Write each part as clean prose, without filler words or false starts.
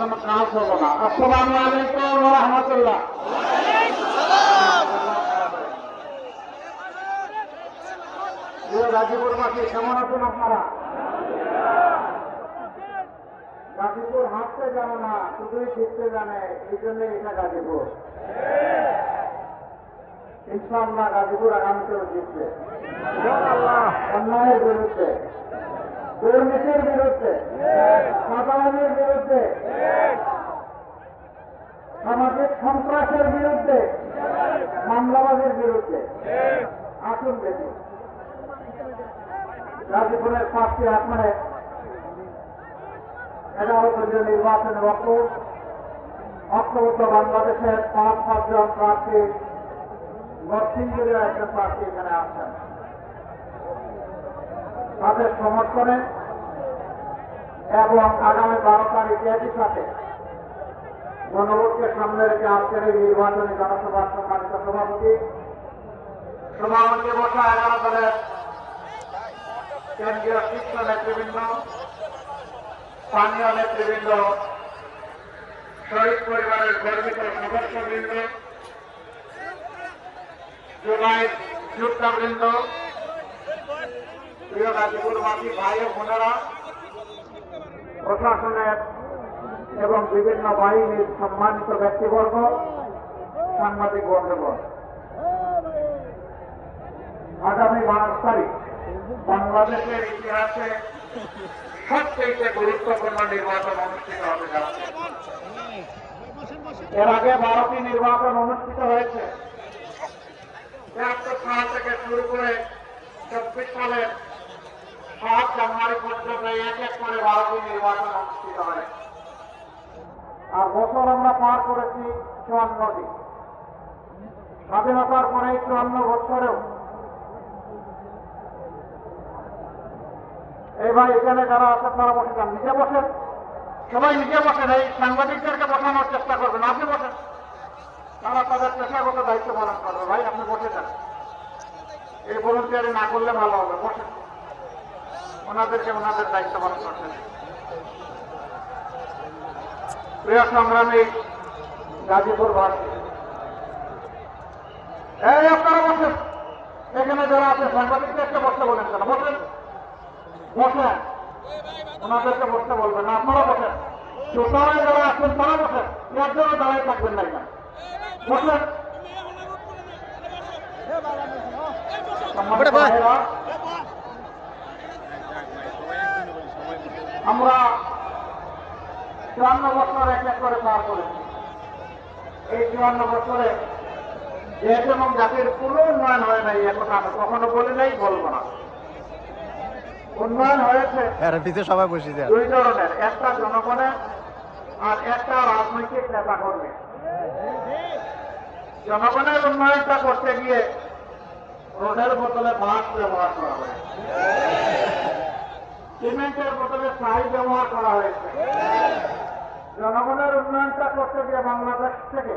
কোনো কাজ হলো না। আসসালামু আলাইকুম ওয়া রাহমাতুল্লাহ। গাজীপুরবাসী কেমন আছেন আপনারা? গাজীপুর হাঁটতে জানে না, শুধুই জিততে জানে, এই জন্যই এটা গাজীপুর। ইনশাআল্লাহ গাজীপুর আগামীতেও জিতবে। অন্যায়ের বিরুদ্ধে, দুর্নীতির বিরুদ্ধে, চাঁদাবাজির বিরুদ্ধে, সামাজিক সন্ত্রাসের বিরুদ্ধে, মামলাবাজির বিরুদ্ধে আসুন দেখি। গাজীপুরের 5টি আসনে 11 কেন্দ্রীয় নির্বাচনের ঐক্যবদ্ধ বাংলাদেশের 5 জন প্রার্থী, নরসিংদীর একজন প্রার্থী এখানে আসছেন। তাদের সমর্থনে এবং আগামী 12 তারিখ একই সাথে গণভোটকে সামনে রেখে আজকের এই নির্বাচনী জনসভার সম্মানিত সভাপতি বসা 11 দলের কেন্দ্রীয় শীর্ষ নেতৃবৃন্দ, স্থানীয় নেতৃবৃন্দ, শহীদ পরিবারের গর্বিত সদস্যবৃন্দ, জুলাই যোদ্ধাবৃন্দ, প্রিয় গাজীপুরবাসী ভাই ও বোনেরা, প্রশাসনের এবং বিভিন্ন বাহিনীর সম্মানিত ব্যক্তিবর্গ, সাংবাদিক বন্ধুগণ, আগামী 12 তারিখ বাংলাদেশের ইতিহাসে সবচেয়ে গুরুত্বপূর্ণ নির্বাচন অনুষ্ঠিত হতে যাচ্ছে। এর আগে 12টি নির্বাচন অনুষ্ঠিত হয়েছে। 73 সাল থেকে শুরু করে 24 সালের 7 জানুয়ারি পর্যন্ত এক এক করে 12টি নির্বাচন অনুষ্ঠিত হয়। আর বছর আমরা পার করেছি 54টি। স্বাধীনতার পরে 54 বছরেও এই ভাই এখানে যারা আছেন তারা বসে যান, নিজে বসেন, সবাই নিজে বসেন। এই সাংবাদিকদেরকে বসানোর চেষ্টা করবেন, আপনি বসেন, তারা তাদের পেশাগত দায়িত্ব পালন করবে। ভাই আপনি বসে যান, এই ভলেন্টিয়ারি না করলে ভালো হবে, বসেন, ওনাদেরকে ওনাদের দায়িত্ব পালন করতে। প্রিয় সংগ্রামী গাজীপুরবাসী, এই আপনারা বসেন, এখানে যারা আছে সাংবাদিকদেরকে বসতে বলেন, কেন বসেন, বসেন, ওনাদেরকে বসতে বলবেন না, আপনারা বসেন। শ্রোতারায় যারা আছেন তারা বসেন, এর জন্য দাঁড়িয়ে থাকবেন না, এখানে বসেন। আমরা 54 বছর এক এক করে পার করেছি। এই 54 বছরে দেশ এবং জাতির কোনো উন্নয়ন হয় নাই, একথা আমি কখনো বলি নাই, বলবো না। উন্নয়ন হয়েছে সবাই বসে যায় 2 ধরনের, একটা জনগণের আর একটা রাজনৈতিক নেতা কর্মী। জনগণের উন্নয়নটা করতে গিয়ে রোডের বোতলে বাঁশ ব্যবহার করা হয়েছে, সিমেন্টের বোতলে ছাই ব্যবহার করা হয়েছে। জনগণের উন্নয়নটা করতে গিয়ে বাংলাদেশ থেকে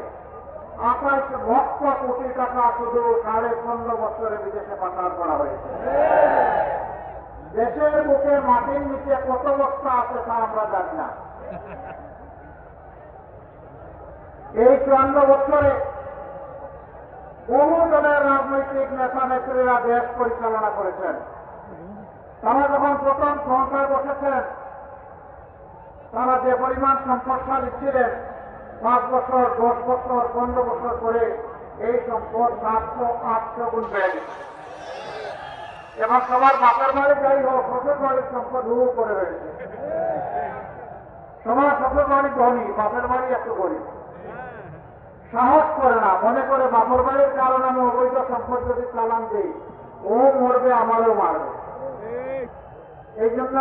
28 লক্ষ কোটি টাকা শুধু 15.5 বছরে বিদেশে পাচার করা হয়েছে। দেশের বুকে মাটির নিচে কত বস্তা আছে তা আমরা জানি না। এই 54 বছরে বহু জনের রাজনৈতিক নেতা নেত্রীরা দেশ পরিচালনা করেছেন। তারা যখন প্রথম ক্ষমতায় বসেছেন, তারা যে পরিমাণ সম্পদশালী ছিলেন, 5 বছর, 10 বছর, 15 বছর করে এই সম্পদ 700-800 গুণ বেড়ে গেছে। এবং সবার বাপের বাড়ি যাই হোক, শ্বশুর বাড়ির সম্পদ হু করে রয়েছে। সবার শ্বশুর বাড়ি ধনী, বাপের বাড়ি একটু গরিব। সাহস করে না, মনে করে বাপের বাড়ির কারণে আমি অবৈধ সম্পদ যদি চালান দিই, ও মরবে, আমারও মারবে। এই জন্য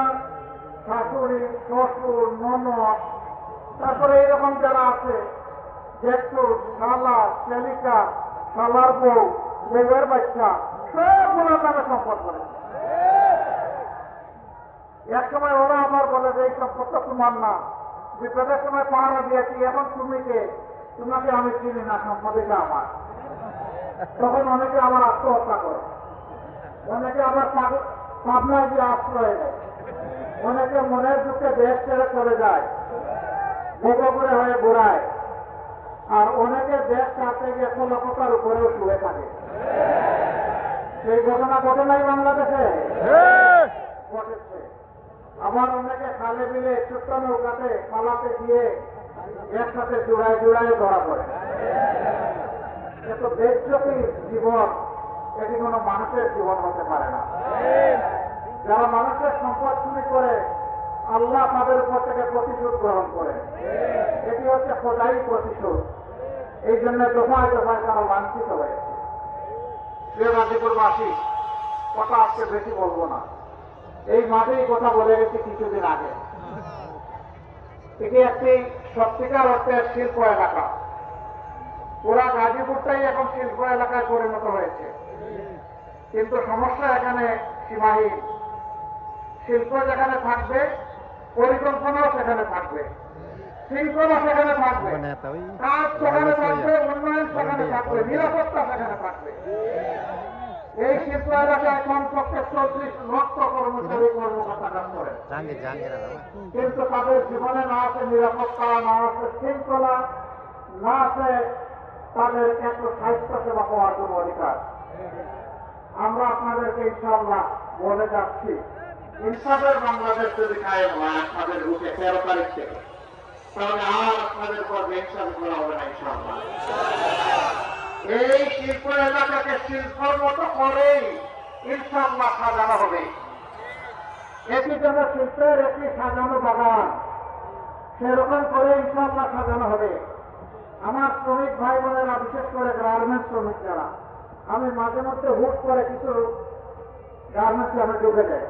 শাশুড়ি, শ্বশুর, ননদ, তারপরে এইরকম যারা আছে, জেঠু, শালা, শ্যালিকা, শালার বউ, বেগের বাচ্চা, সবগুলোর নামে সম্পদ করেছে। এক সময় ওরা আবার বলে যে এই সম্পদটা তোমার না, বিপদের সময় পাহারা দিয়েছি, এখন তুমি কে, তোমাকে আমি চিনি না, সম্পদ এটা আমার। তখন অনেকে আবার আত্মহত্যা করে, অনেকে আবার পাবনায় গিয়ে আশ্রয় নেয়, অনেকে মনের দুঃখে দেশ ছেড়ে চলে যায়। বগরে হয়ে ঘোরায়, আর অনেকে দেশ কাটতে গিয়ে 16 উপরেও শুয়ে থাকে। সেই ঘটনা ঘটে নাই বাংলাদেশে? ঘটেছে। আবার অনেকে খালে বিলে ছোট্ট নৌকাতে পালাতে গিয়ে একসাথে জোড়ায় জোড়ায় ধরা পড়ে। এত দেশব্যাপী জীবন, এটি কোনো মানুষের জীবন হতে পারে না। যারা মানুষের সম্পদ চুরি করে আল্লাহ তাদের উপর থেকে প্রতিশোধ গ্রহণ করে, এটি হচ্ছে খোদাই প্রতিশোধ। এই জন্য দফায় দফায় তারা লাঞ্ছিত হয়েছে। প্রিয় গাজীপুরবাসী, কথা আজকে বেশি বলবো না, এই মাঠেই কথা বলে গেছি কিছুদিন আগে। এটি একটি সত্যিকার অর্থে শিল্প এলাকা। পুরা গাজীপুরটাই এখন শিল্প এলাকায় পরিণত হয়েছে। কিন্তু সমস্যা এখানে সীমাহীন। শিল্প যেখানে থাকবে, পরিকল্পনাও সেখানে থাকবে, শৃঙ্খলা সেখানে থাকবে, কাজ সেখানে থাকবে, উন্নয়ন সেখানে থাকবে, নিরাপত্তা সেখানে থাকবে। এই শিল্প এলাকায় কমপক্ষে 34 লক্ষ কর্মচারী কর্মকর্তা কাজ করে, কিন্তু তাদের জীবনে না আছে নিরাপত্তা, না আছে শৃঙ্খলা, না আছে তাদের এত স্বাস্থ্য সেবা পাওয়ার কোন অধিকার। আমরা আপনাদেরকে ইনশাআল্লাহ বলে যাচ্ছি, ইনসাফের বাংলাদেশ যদি কায়েম হয় আপনাদের রূপে 13 তারিখ থেকে, তাহলে আর আপনাদের উপর বেইনসাফি করা হবে না ইনশাআল্লাহ। এই শিল্প এলাকাকে শিল্পের মতো করেই ইনশাআল্লাহ সাজানো হবে। এটি যেন শিল্পের একটি সাজানো বাগান, সেরকম করে ইনশাআল্লাহ সাজানো হবে। আমার শ্রমিক ভাই বোনেরা, বিশেষ করে গার্মেন্টস শ্রমিক যারা, আমি মাঝে মধ্যে হুট করে কিছু গার্মেন্টসে আমি ঢুকে যাই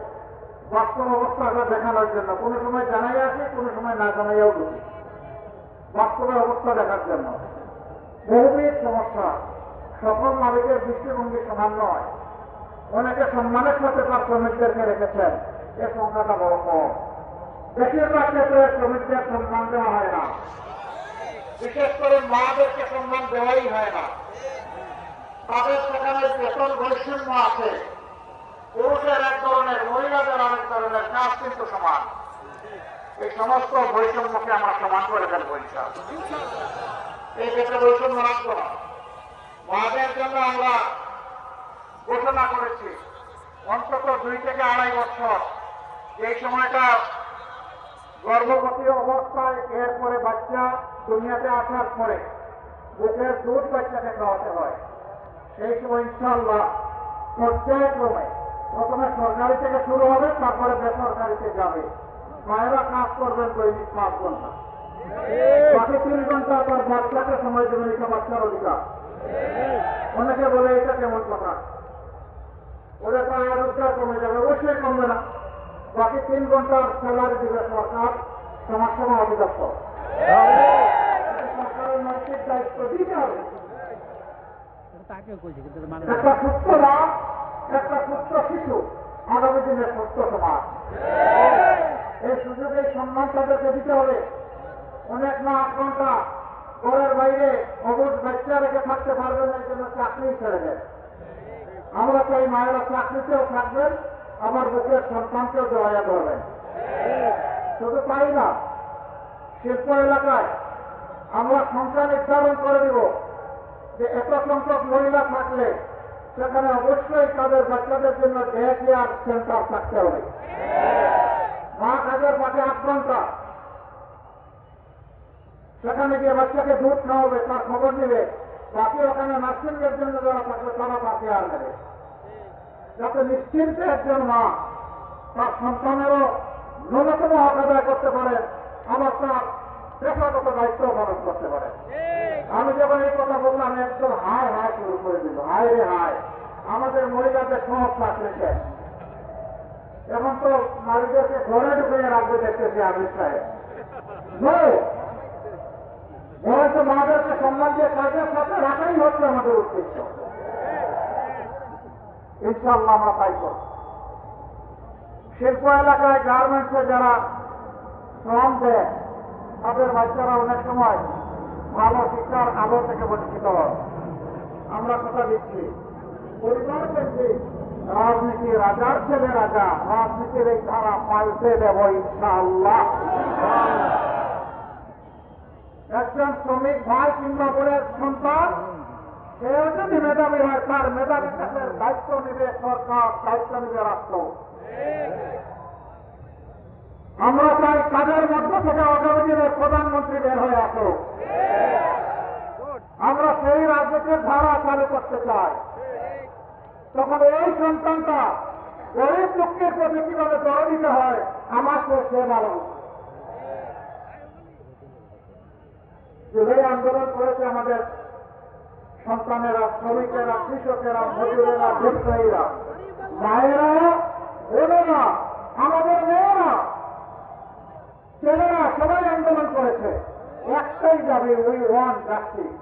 বাস্তব অবস্থাটা দেখানোর জন্য। কোনো সময় জানাই আসি, কোনো সময় না জানাইয়াও ঢুকি বাস্তবের অবস্থা দেখার জন্য। বহুবিধ সমস্যা, সকল মালিকের দৃষ্টিভঙ্গি সমান নয়। অনেকে সম্মানের সাথে তার শ্রমিকদেরকে রেখেছেন, এর সংখ্যাটা বড় কম। বেশিরভাগ ক্ষেত্রে শ্রমিকদের সম্মান দেওয়া হয় না, বিশেষ করে মাদেরকে সম্মান দেওয়াই হয় না। তাদের সেখানে বেতন বৈষম্য আছে, পুরুষের এক ধরনের, মহিলাদের অনেক ধরনের, কাজ কিন্তু সমান। এই সমস্ত বৈষম্যকে আমরা সমান করে ফেলবো ইনশাআল্লাহ। এই ক্ষেত্রে বৈষম্য রাখবো না। মাদের জন্য আমরা ঘোষণা করেছি অন্তত 2 থেকে 2.5 বছর, এই সময়টা গর্ভবতী অবস্থায়, এরপরে বাচ্চা দুনিয়াতে আসার পরে বুকের দুধ বাচ্চাকে খাওয়াতে হয়। সেই সময় ইনশাআল্লাহ পর্যায়ক্রমে প্রথমে সরকারি থেকে শুরু হবে, তারপরে বেসরকারিতে যাবে। মায়েরা কাজ করবেন দৈনিক 5 ঘন্টা, বাকি 3 ঘন্টা তার বাচ্চাকে সময় দেবেন। এটা বাচ্চার অধিকার। অনেকে বলে এটা কেমন কথা, ওদের তো আয় রোজগার কমে যাবে। অবশ্যই কমবে না, বাকি 3 ঘন্টার স্যালারি দিবে সরকার, সমাজসেবা অধিদপ্তর। সরকারের নৈতিক দায়িত্ব দিতে হবে। একটা সুস্থ মা, একটা সুস্থ শিশু, আগামী দিনের সুস্থ সমাজ। এই সুযোগ, এই সম্মান তাদেরকে দিতে হবে। অনেক মা 8 ঘন্টা ঘরের বাইরে অবুঝ বাচ্চা রেখে থাকতে পারবেন না, এই জন্য চাকরি ছেড়ে দেন। আমরা চাই মায়েরা চাকরিতেও থাকবেন, আমার বুকের সন্তানকেও জড়াইয়া ধরবেন। শুধু তাই না, শিল্প এলাকায় আমরা সংখ্যা নির্ধারণ করে দিব যে এত সংখ্যক মহিলা থাকলে সেখানে অবশ্যই তাদের বাচ্চাদের জন্য ডে কেয়ার সেন্টার থাকতে হবে। মা কাজের পাশে 8 ঘন্টা, সেখানে গিয়ে বাচ্চাকে দুধ খাওয়াবে, তার খবর নেবে। বাকি ওখানে নার্সিংয়ের জন্য যারা থাকবে তারা পাশে আর নেবে, যাতে নিশ্চিন্তে একজন মা তার সন্তানেরও ন্যূনতম হক আদায় করতে পারে, আবার তার পেশাগত দায়িত্ব পালন করতে পারে। আমি যখন এই কথা বললাম, একদম হায় হায় শুরু করে দিল। হায় রে হায়, আমাদের মহিলাদের সব চাকরিছে। এখন তো নারীদেরকে ঘরে ঢুকে রাখবে দেখতেছি আমির সাহেব। ঘরে তো মাদেরকে সম্মান দিয়ে কাজের সাথে রাখাই হচ্ছে আমাদের উদ্দেশ্য। ইনশাআল্লাহ আমরা তাই করব। শিল্প এলাকায় গার্মেন্টসে যারা শ্রম দেয়, তাদের বাচ্চারা অনেক সময় ভালো শিক্ষার আলো থেকে বঞ্চিত হয়। আমরা কথা দিচ্ছি, পরিবার থেকে রাজনীতি, রাজার ছেলে রাজা, রাজনীতির এই ধারা পাল্টে দেব ইনশাআল্লাহ। একজন শ্রমিক ভাই কিংবা বোনের সন্তান সেও যদি মেধাবী হয় তার মেধাবী বিকাশের দায়িত্ব নিবে সরকার, দায়িত্ব নিবে রাষ্ট্র। আমরা চাই কাজের মধ্য থেকে আগামী দিনের প্রধানমন্ত্রী বের হয়ে আসুক। আমরা সেই রাজনীতির ধারা চালু করতে চাই। তখন এই সন্তানটা গরিব দুঃখের প্রতি কিভাবে জড়ো দিতে হয় আমাকে সে ভালো। জুলাই আন্দোলন করেছে আমাদের সন্তানেরা, শ্রমিকেরা, কৃষকেরা, মজুরেরা, ব্যবসায়ীরা, মায়েরা, বোনেরা, আমাদের মেয়েরা, ছেলেরা সবাই আন্দোলন করেছে। একটাই যাবে, উই ওয়ান্ট জাস্টিস।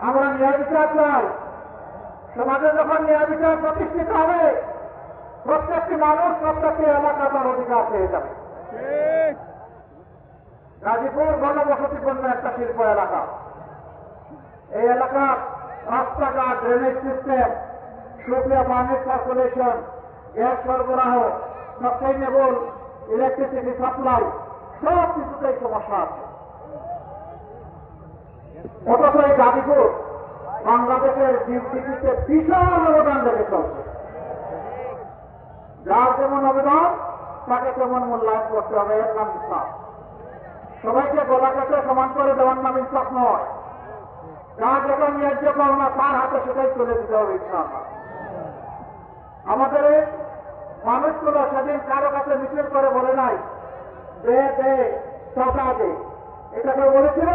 আমরা ন্যায় বিচার চাই। সমাজে যখন ন্যায় বিচার প্রতিষ্ঠিত হবে প্রত্যেকটি মানুষ প্রত্যেকটি এলাকা তার অধিকার পেয়ে যাবে। গাজীপুর গণবসতিপূর্ণ একটা শিল্প এলাকা। এই এলাকার রাস্তাঘাট, ড্রেনেজ সিস্টেম, সুপ্রিয়া পানি সার্কুলেশন, গ্যাস সরবরাহ, সাস্টেইনেবল ইলেকট্রিসিটি সাপ্লাই সব কিছুতেই সমস্যা আছে। অথচ এই গাজীপুর বাংলাদেশের জিডিপিতে বিশাল অবদান রেখে চলছে। যার যেমন অবদান তাকে তেমন মূল্যায়ন করতে হবে, এর নাম ইনসাফ। সবাইকে গলা কেটে সমান করে দেওয়ার নাম ইনসাফ নয়। যার যখন ন্যায্য পাওনা তার হাতে সেটাই তুলে দিতে হবে ইনশাআল্লাহ। আমাদের এই মানুষগুলো সেদিন কারো কাছে মিছিল করে বলে নাই দে দে টাকা দে, এটা কেউ বলেছিল?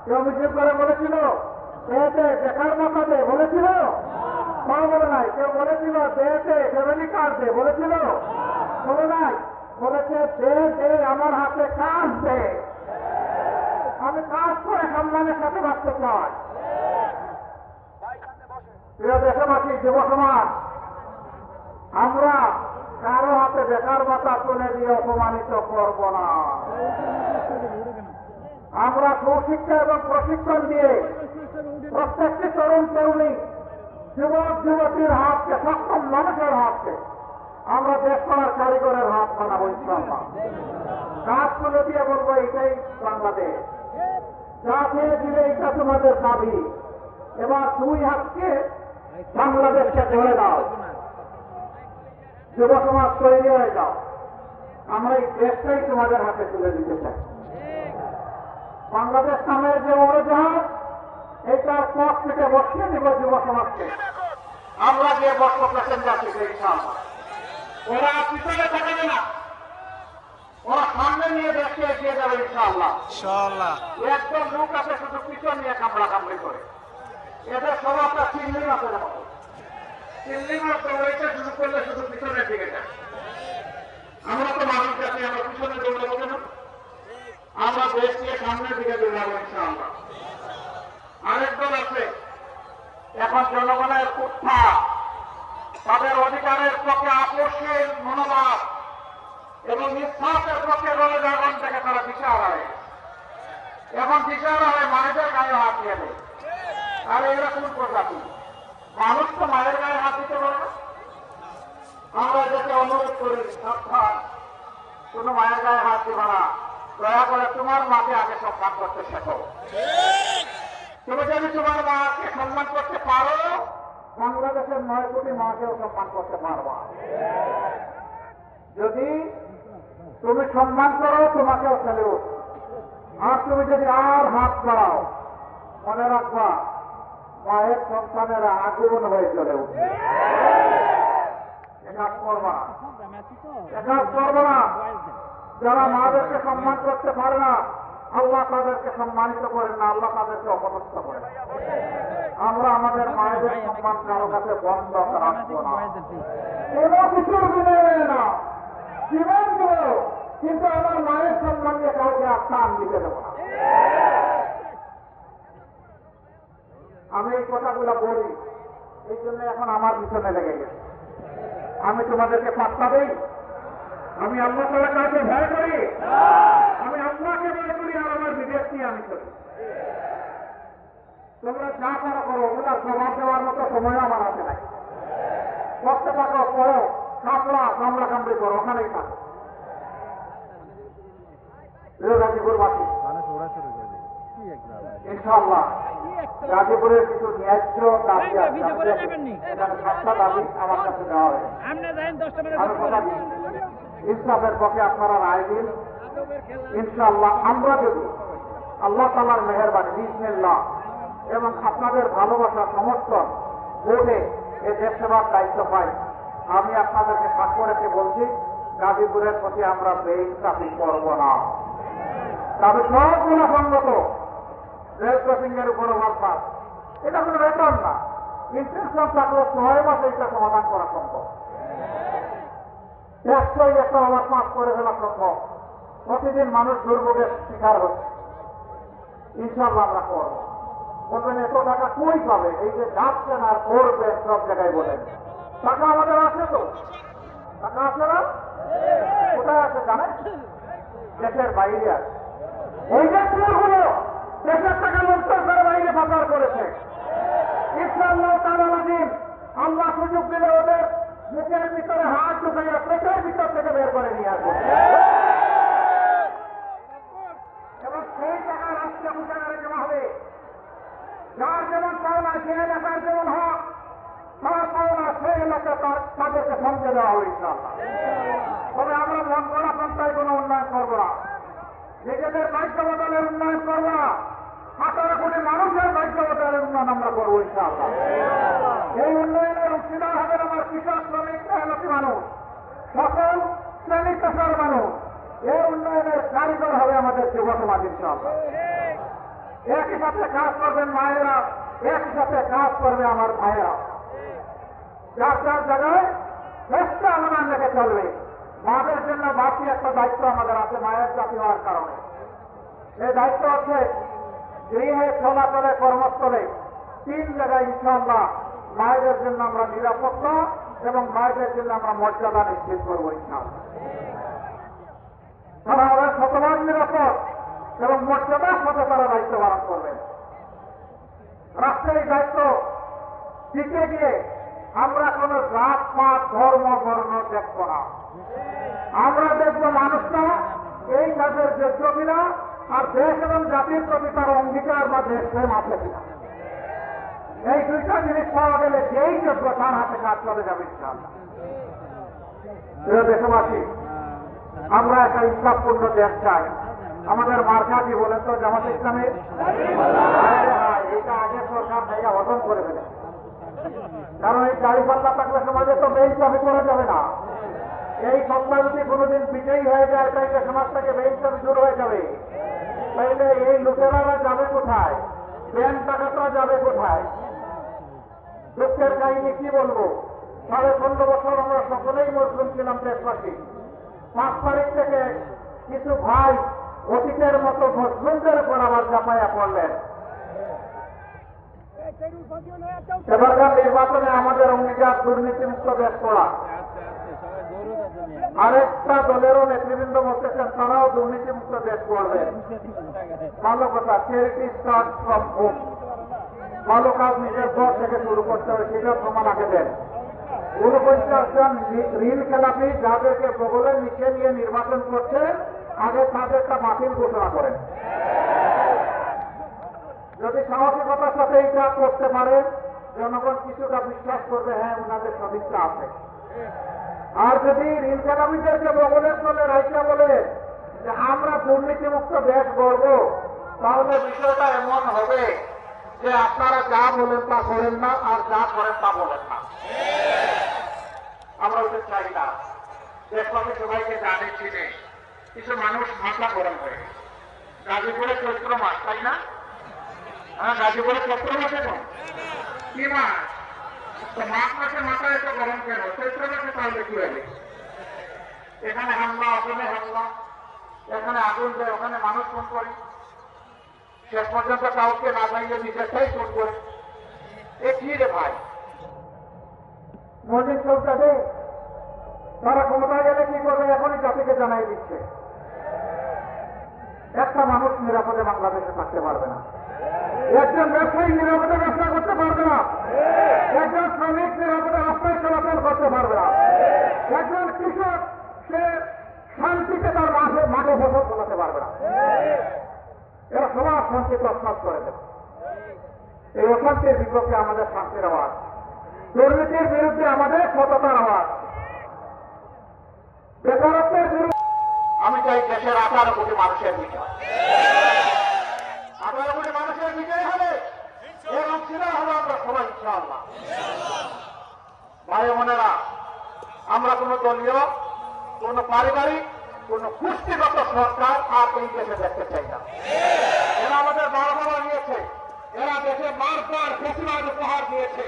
কেউ মিছিল করে বলেছিল দে দে বেকার টাকা দে বলেছিল? তাও বলে নাই। কেউ বলেছিল দে দে ফ্যামিলি কার্ড দে বলেছিল? বলে নাই। বলেছে দে দে আমার হাতে কাজ দে, আমি কাজ করে সম্মানের সাথে বাঁচতে চাই। প্রিয় দেশবাসী, যুব সমাজ, আমরা কারো হাতে বেকার ভাতা তুলে দিয়ে অপমানিত করব না। আমরা সুশিক্ষা এবং প্রশিক্ষণ দিয়ে প্রত্যেকটি তরুণ তরুণী, যুবক যুবতীর হাতকে, সক্ষম মানুষের হাতকে আমরা দেশ করার কারিগরের হাত বানাবো ইনশাআল্লাহ। কাজ তুলে দিয়ে বলবো এটাই বাংলাদেশ, যা খেয়ে দিলে এটা তোমাদের দাবি। এবার দুই হাতকে বাংলাদেশকে ধরে দাও, যুব সমাজ তৈরি হয়ে যাও। আমরা এই দেশটাই তোমাদের হাতে তুলে দিতে চাই। বাংলাদেশ নামের যে উড়োজাহাজ, এইটার পথ থেকে বসিয়ে দিব যুব সমাজকে। আমরা যে বসবো প্যাসেঞ্জার থেকে ইনশাআল্লাহ। ওরা পিছনে থাকবে না, ওরা সামনে নিয়ে দেশকে এগিয়ে যাবে ইনশাআল্লাহ। একদম লোক আছে শুধু পিছন নিয়ে কামড়া কামড়ি করে। এদের স্বভাবটা চিল্লি মাছের মতো। চিল্লি মাছ দৌড়াইতে শুরু করলে শুধু পিছনের দিকে যায়। আমরা তো মানুষ জাতি, আমরা পিছনে দৌড়াবো কেন? আমরা দেশকে সামনের দিকে দৌড়াবো ইনশাআল্লাহ। আরেক দল আছে এখন জনগণের উত্থান, তাদের অধিকারের পক্ষে আপোষের মনোভাব এবং ইনসাফের পক্ষে জনগণ থেকে তারা দিশাহারা হয়। এখন দিশাহারা হয় মায়েদের গায়ে হাত দিয়ে দেয়। আর এরকম প্রজাতি মানুষ তো মায়ের গায়ে হাত দিতে পারে না। আমরা এদেরকে অনুরোধ করি, সাবধান, কোনো মায়ের গায়ে হাত দিবা না। দয়া করে তোমার মাকে আগে সম্মান করতে শেখো। তুমি যদি তোমার মাকে সম্মান করতে পারো, বাংলাদেশের 9 কোটি মাকেও সম্মান করতে পারবা। যদি তুমি সম্মান করো, তোমাকেও স্যালুট। আর তুমি যদি আর হাত বাড়াও, মনে রাখবা মায়ের সন্তানেরা আগুন হয়ে চলে উঠবে। একাজ করবা না, একাজ করবো না। যারা মাদেরকে সম্মান করতে পারে না, আল্লাহ তাদেরকে সম্মানিত করেন না, আল্লাহ তাদেরকে অপদস্থ করেন। আমরা আমাদের মায়েদের সম্মান কারো কাছে বন্ধ রাখবো না, কোনো কিছুর বিনিময়ে না। জীবন দেব, কিন্তু আমার মায়ের সম্মান নিয়ে কাউকে আস্থান দিতে দেবো না। আমি এই কথাগুলো বলি, এই জন্য এখন আমার পিছনে লেগে গেছে। আমি তোমাদেরকে পাত্তা দেই? আমি আল্লাহ তাআলার কাছে ভয় করি? আমি আল্লাহকে ভয় করি আর আমার বিবেক নিয়ে আমি করি। তোমরা যা পারো করো, ওগুলার জবাব দেওয়ার মতো সময় আমার হাতে নাই। করতে থাকো, করো, কামড়া কামড়ি করো, ওখানেই থাকো। গাজীপুরবাসী ইনশাআল্লাহ গাজীপুরের কিছু ন্যায্য দাবি আছে, এখানে 7টা দাবি আমার কাছে দেওয়া হয়েছে। আমি বললাম, ইনসাফের পক্ষে আপনারা রায় দিন। ইনশাআল্লাহ আমরা যদি আল্লাহ তাআলার মেহেরবানি বিসমিল্লাহ এবং আপনাদের ভালোবাসা সমর্থন ভোটে এই দেশ সেবার দায়িত্ব পাই, আমি আপনাদেরকে সাক্ষ্য রেখে বলছি গাজীপুরের প্রতি আমরা বেইনসাফি করব না। তবে সবগুলো সঙ্গত রেল ক্রসিং এর উপর ওভারপাস, এটা কোনো বেতন না, ইন্টেনশন থাকলে 6 মাসে এটা সমাধান করা সম্ভব। 100 একটা ওভারপাস করে ফেলা সম্ভব। প্রতিদিন মানুষ দুর্ভোগের শিকার হচ্ছে। ইনশাআল্লাহ আমরা করবো। বলবেন এত টাকা কই পাবে? এই যে যাচ্ছেন আর করবেন সব জায়গায় বলেন, টাকা আমাদের আছে তো? টাকা আছে না? কোথায় আছে জানেন? দেশের বাইরে আছে। ওই যে চোরগুলো দেশের টাকা মন্ত্রকের বাইরে পাচার করেছে। ইনশাআল্লাহ তাআলা আযীম, আল্লাহ সুযোগ দিলে ওদের মুখের ভিতরে হাত ঢুকাইয়া পেটের ভিতর থেকে বের করে নিয়ে আসবে এবং সেই টাকা রাষ্ট্রীয় কোষাগারে জমা হবে। যার যেমন পাওনা, যে এলাকার যেমন হক, তার পাওনা সেই এলাকা তাদেরকে সমঝে দেওয়া হবে ইনশাআল্লাহ। তবে আমরা মন গড়া পন্থায় কোনো উন্নয়ন করবো না, নিজেদের ভাগ্য বদলের উন্নয়ন করবো না, 18 কোটি মানুষের ভাগ্য বদলের উন্নয়ন আমরা করবো ইনশাআল্লাহ। এই উন্নয়নের অংশীদার হবেন আমার কৃষক, শ্রমিক, মেহনতি মানুষ, সকল শ্রেণী পেশার মানুষ। এই উন্নয়নের কারিগর হবে আমাদের যুব সমাজ ইনশাআল্লাহ। একই সাথে কাজ করবেন মায়েরা, একই সাথে কাজ করবে আমার ভাইয়েরা। যার যার জায়গায় শ্রেষ্ঠ অনুমান রেখে চলবে। মাদের জন্য বাড়তি একটা দায়িত্ব আমাদের আছে মায়ের জাতি হওয়ার কারণে। এই দায়িত্ব হচ্ছে গৃহে, চলাচলে, কর্মস্থলে 3 জায়গায় ইনশাআল্লাহ মায়েদের জন্য আমরা নিরাপত্তা এবং মায়েদের জন্য আমরা মর্যাদা নিশ্চিত করবো ইনশাআল্লাহ। তারা আমাদের শতভাগ নিরাপদ এবং মর্যাদার সাথে তারা দায়িত্ব পালন করবেন। রাষ্ট্রের এই দায়িত্ব দিতে গিয়ে আমরা কোন জাত, পাত, ধর্ম, বর্ণ দেখব না। আমরা দেখব মানুষটা এই কাজের যোগ্য কিনা, আর দেশ এবং জাতির প্রতি তার অঙ্গীকার বা দেশপ্রেম আছে কিনা। এই 2টা জিনিস পাওয়া গেলে যেই যোগ্য তার হাতে কাজ চলে যাবে ইনশাআল্লাহ। প্রিয় দেশবাসী, আমরা একটা ইসলামপূর্ণ দেশ চাই। আমাদের মার্কা কি বলেন তো? জামাতে ইসলামের। এইটা আগে সরকার জায়গা হজম করে ফেলে, কারণ এই দাড়ি পাল্লা থাকলে সমাজে তো বেইনসাফি করা যাবে না। এই সত্তা যদি কোনোদিন বিজয়ী হয়ে যায় তাইলে সমাজ থেকে বেইনসাফি দূর হয়ে যাবে। তাইলে এই লুটেরারা যাবে কোথায়? ব্যাংক টাকাটা যাবে কোথায়? দুঃখের কাহিনী কি বলবো, 15.5 বছর আমরা সকলেই মজলুম ছিলাম দেশবাসী। 5 তারিখ থেকে কিছু ভাই অতীতের মতো মজলুমদের উপর আবার চাপাইয়া পড়লেন। এবারকার নির্বাচনে আমাদের অঙ্গীকার দুর্নীতিমুক্ত দেশ করা। আরেকটা দলেরও নেতৃবৃন্দ বলতেছেন তারাও দুর্নীতিমুক্ত দেশ করবেন। ভালো কথা, চ্যারিটি স্টার্ট ফ্রম হোম। ভালো কাজ নিজের ঘর থেকে শুরু করতে হবে, সেটার প্রমাণ আগে দেন। 49 জন ঋণ খেলাপি যাদেরকে বগলের নিচে নিয়ে নির্বাচন করছেন, আগে তাদেরটা বাতিল ঘোষণা করেন। যদি সাহসিকতার সাথে এইটা করতে পারেন, জনগণ কিছুটা বিশ্বাস করবে হ্যাঁ ওনাদের সদিচ্ছা আছে। আর যদি ঋণ খেলাপিদেরকে বগলের তলে রাইখা বলে যে আমরা দুর্নীতিমুক্ত দেশ গড়ব, তাহলে বিষয়টা এমন হবে যে আপনারা যা বলেন তা করেন না, আর যা করেন তা বলেন না। আমরা ওদের চাই না। দেশবাসী সবাইকে জানে চিনে, কিছু মানুষ মাথা গরম হয়ে গেছে। গাজীপুরে চৈত্র মাস, তাই না? হ্যাঁ, গাজীপুরে চৈত্র মাসে কি মাস? তো মাঘ মাসে মাথা এত গরম কেন? চৈত্র মাসে তাহলে কি হবে? এখানে হামলা, ওখানে হামলা, এখানে আগুন দেয়, ওখানে মানুষ ফোন করে, শেষ পর্যন্ত কাউকে না চাইলে নিজেরটাই ফোন করে। এ কি রে ভাই? মসজিদ চলতেছে, তারা ক্ষমতায় গেলে কি করবে এখনই জাতিকে জানাই দিচ্ছে। একটা মানুষ নিরাপদে বাংলাদেশে থাকতে পারবে না, একজন ব্যবসায়ী নিরাপদে ব্যবসা করতে পারবে না, একজন শ্রমিক নিরাপদে রাস্তায় চলাচল করতে পারবে না, একজন কৃষক সে শান্তিতে তার মাঠে ফসল ফলাতে পারবে না। এরা সবার শান্তি তৎনাশ করে দেবে। এই অশান্তির বিপক্ষে আমাদের শান্তির আওয়াজ, দুর্নীতির বিরুদ্ধে আমাদের সততার আওয়াজ, বেকারত্বের বিরুদ্ধে। আমি চাই দেশের 18 কোটি মানুষের বিজয়, 18 কোটি মানুষের বিজয় হবে, এর অংশীদার হলো আমরা সবাই ইনশাআল্লাহ। ভাই বোনেরা, আমরা কোনো দলীয়, কোনো পারিবারিক, কোনো গোষ্ঠীগত সরকার আর এই দেশে দেখতে চাই না। এরা আমাদের বড় বড় নিয়েছে, এরা দেশে বারবার ফেসিবাদ উপহার দিয়েছে,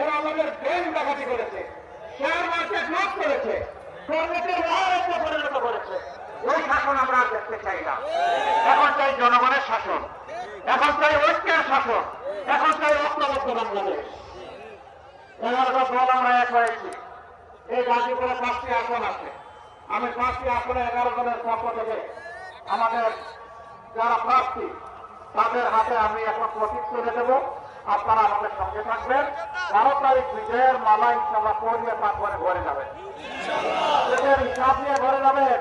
এরা আমাদের ব্যাংক ডাকাতি করেছে, শেয়ার মার্কেট লুট করেছে, দুর্নীতির মহারত্ন পরিণত করেছে। ওই শাসন আমরা আর দেখতে চাই না। এখন চাই জনগণের শাসন, এখন চাই ঐক্যের শাসন, এখন চাই ঐক্যবদ্ধ বাংলাদেশ। 11টা দল আমরা এক হয়েছি। এই গাজীপুরে 5টি আসন আছে। আমি 5টি আসনে 11 দলের পক্ষ থেকে আমাদের যারা প্রার্থী তাদের হাতে আমি এখন প্রতীক তুলে দেব। আপনারা আমাদের সঙ্গে থাকবেন। 12 তারিখ বিজয়ের মালা ইনশাআল্লাহ পরিয়ে তারপরে ঘরে যাবেন, ভোটের হিসাব নিয়ে ঘরে যাবেন।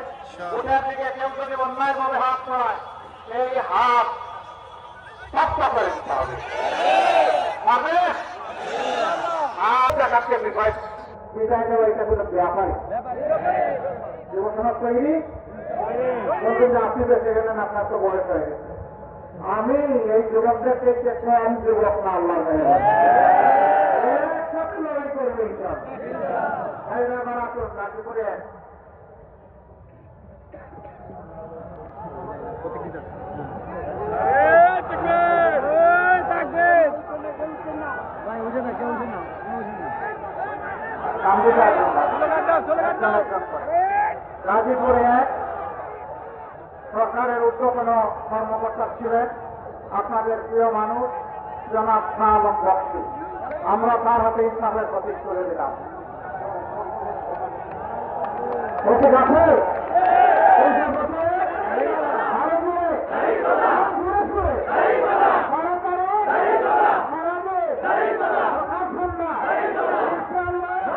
ভোটের দিকে কেউ যদি অন্যায়ভাবে হাত পায়, এই হাত সপ্তাহ করে দিতে হবে। আর দেখাচ্ছে বিষয় বিদায় দেওয়া, এটা কোনো ব্যাপারই যুব সমাজ তৈরি নতুন আপনি বেঁচে গেলেন, আপনার তো বয়স হয়ে গেছে। আমি এই যুবকদের দেখতে আমি যুবক না, আল্লাহ একসাথে লড়াই করবো ইনশাআল্লাহ। আসুন গাজীপুরে গাজীপুরে এক সরকারের ঊর্ধ্বতন কর্মকর্তা ছিলেন আপনাদের প্রিয় মানুষ জনাব শাহ আলম বক্সি। আমরা তার হাতে ইসলামের প্রতীক তুলে দিলাম। প্রতীক আছে।